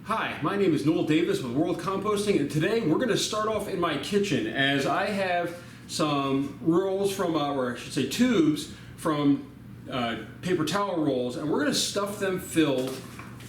Hi, my name is Noel Davis with World Composting, and today we're going to start off in my kitchen as I have some rolls from, or I should say tubes from paper towel rolls, and we're going to stuff them filled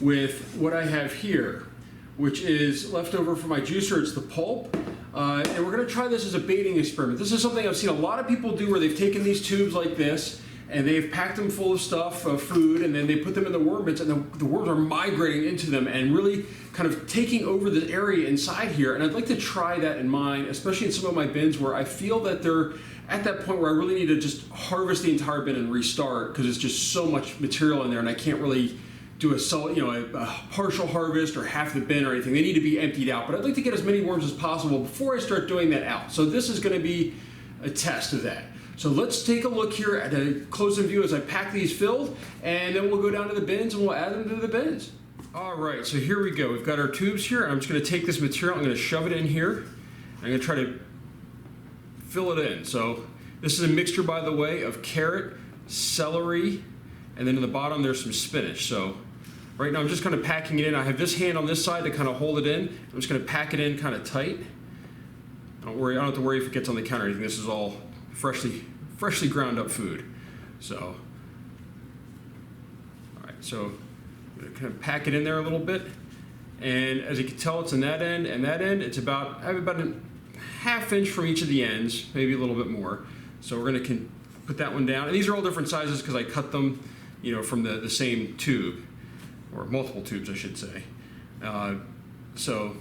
with what I have here, which is leftover from my juicer. It's the pulp, and we're going to try this as a baiting experiment. This is something I've seen a lot of people do where they've taken these tubes like this and they've packed them full of stuff, food, and then they put them in the worm bins, and the worms are migrating into them and really kind of taking over the area inside here. And I'd like to try that in mine, especially in some of my bins where I feel that they're at that point where I really need to just harvest the entire bin and restart because it's just so much material in there, and I can't really do a partial harvest or half the bin or anything. They need to be emptied out, but I'd like to get as many worms as possible before I start doing that out. So this is going to be a test of that. So let's take a look here at a close-up view as I pack these filled, and then we'll go down to the bins and we'll add them to the bins. All right, so here we go. We've got our tubes here, and I'm just going to take this material, I'm going to shove it in here. I'm going to try to fill it in. So this is a mixture, by the way, of carrot, celery, and then in the bottom there's some spinach. So right now I'm just kind of packing it in. I have this hand on this side to kind of hold it in. I'm just going to pack it in kind of tight. I don't have to worry if it gets on the counter or anything. This is all freshly ground up food. So, all right, so I'm going to kind of pack it in there a little bit. And as you can tell, it's in that end and that end. It's I have about a ½ inch from each of the ends, maybe a little bit more. So we're going to put that one down. And these are all different sizes because I cut them, from the same tube, or multiple tubes, I should say. So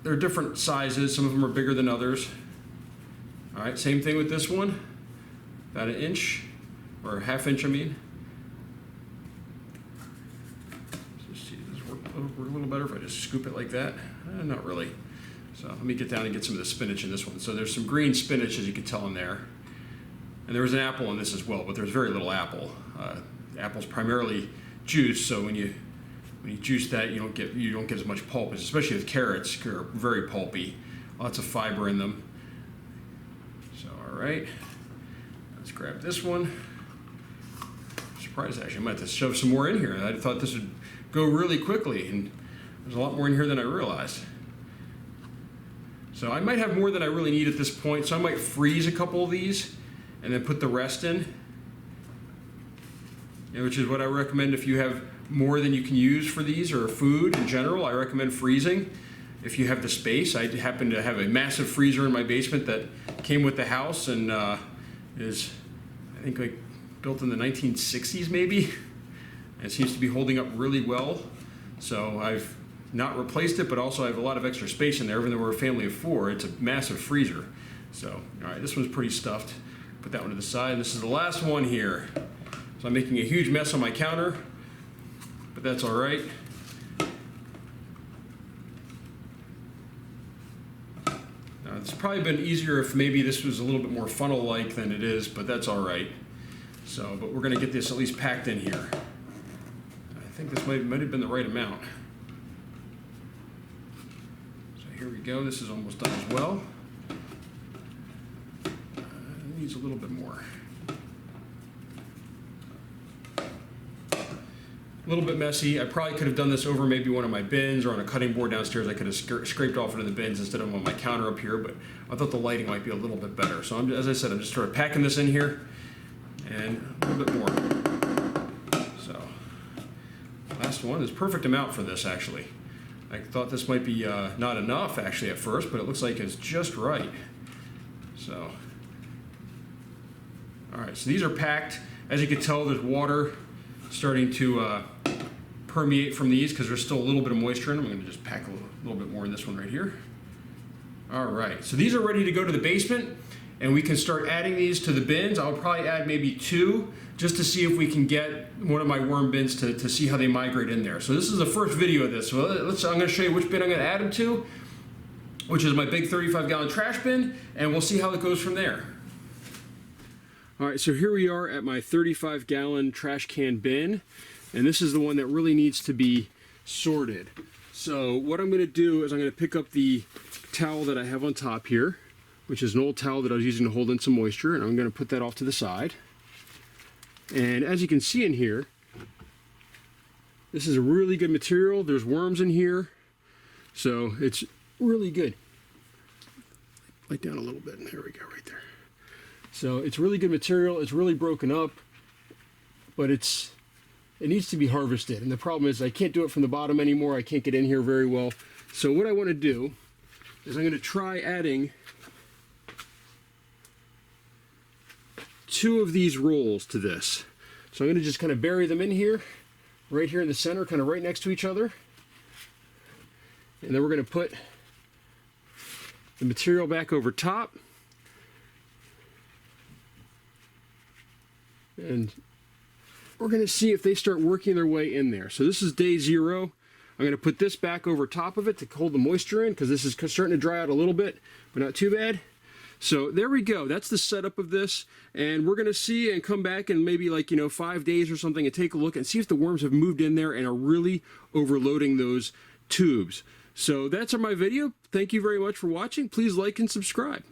they're different sizes. Some of them are bigger than others. All right, same thing with this one, about an inch, or ½ inch, I mean. Let's see, does this work a little better if I just scoop it like that? Not really. So let me get down and get some of the spinach in this one. So there's some green spinach, as you can tell in there. And there's an apple in this as well, but there's very little apple. Apple's primarily juice, so when you juice that, you don't get as much pulp, especially with carrots. They're very pulpy, lots of fiber in them. All right, let's grab this one. I'm surprised actually, I might have to shove some more in here. I thought this would go really quickly, and there's a lot more in here than I realized. So I might have more than I really need at this point, so I might freeze a couple of these and then put the rest in, which is what I recommend if you have more than you can use for these or food in general. I recommend freezing if you have the space. I happen to have a massive freezer in my basement that came with the house and is, I think, like built in the 1960s maybe. And it seems to be holding up really well. So I've not replaced it, but also I have a lot of extra space in there. Even though we're a family of 4, it's a massive freezer. So, all right, this one's pretty stuffed. Put that one to the side. This is the last one here. So I'm making a huge mess on my counter, but that's all right. It's probably been easier if maybe this was a little bit more funnel-like than it is, but that's all right. So, but we're going to get this at least packed in here. I think this might have been the right amount. So here we go. This is almost done as well. It needs a little bit more. A little bit messy. I probably could have done this over maybe one of my bins or on a cutting board downstairs. I could have scraped off into the bins instead of on my counter up here, but I thought the lighting might be a little bit better. So as I said, I'm just sort of packing this in here and a little bit more. So last one is perfect amount for this actually. I thought this might be not enough actually at first, but it looks like it's just right. So, all right, so these are packed. As you can tell, there's water starting to permeate from these because there's still a little bit of moisture in them. I'm going to just pack a little bit more in this one right here. All right, so these are ready to go to the basement, and we can start adding these to the bins. I'll probably add maybe 2 just to see if we can get one of my worm bins to see how they migrate in there. So this is the first video of this. So I'm going to show you which bin I'm going to add them to, which is my big 35-gallon trash bin, and we'll see how it goes from there. All right, so here we are at my 35-gallon trash can bin, and this is the one that really needs to be sorted. So what I'm going to do is I'm going to pick up the towel that I have on top here, which is an old towel that I was using to hold in some moisture, and I'm going to put that off to the side. And as you can see in here, This is a really good material. There's worms in here, so it's really good. Light down a little bit, and there we go, right there. So it's really good material. It's really broken up, but it needs to be harvested. And the problem is I can't do it from the bottom anymore. I can't get in here very well. So what I want to do is I'm going to try adding 2 of these rolls to this. So I'm going to just kind of bury them in here, right here in the center, kind of right next to each other. And then we're going to put the material back over top. And we're going to see if they start working their way in there. So this is day 0. I'm going to put this back over top of it to hold the moisture in, because this is starting to dry out a little bit, but not too bad. So there we go. That's the setup of this. And we're going to see and come back in maybe 5 days or something and take a look and see if the worms have moved in there and are really overloading those tubes. So that's my video. Thank you very much for watching. Please like and subscribe.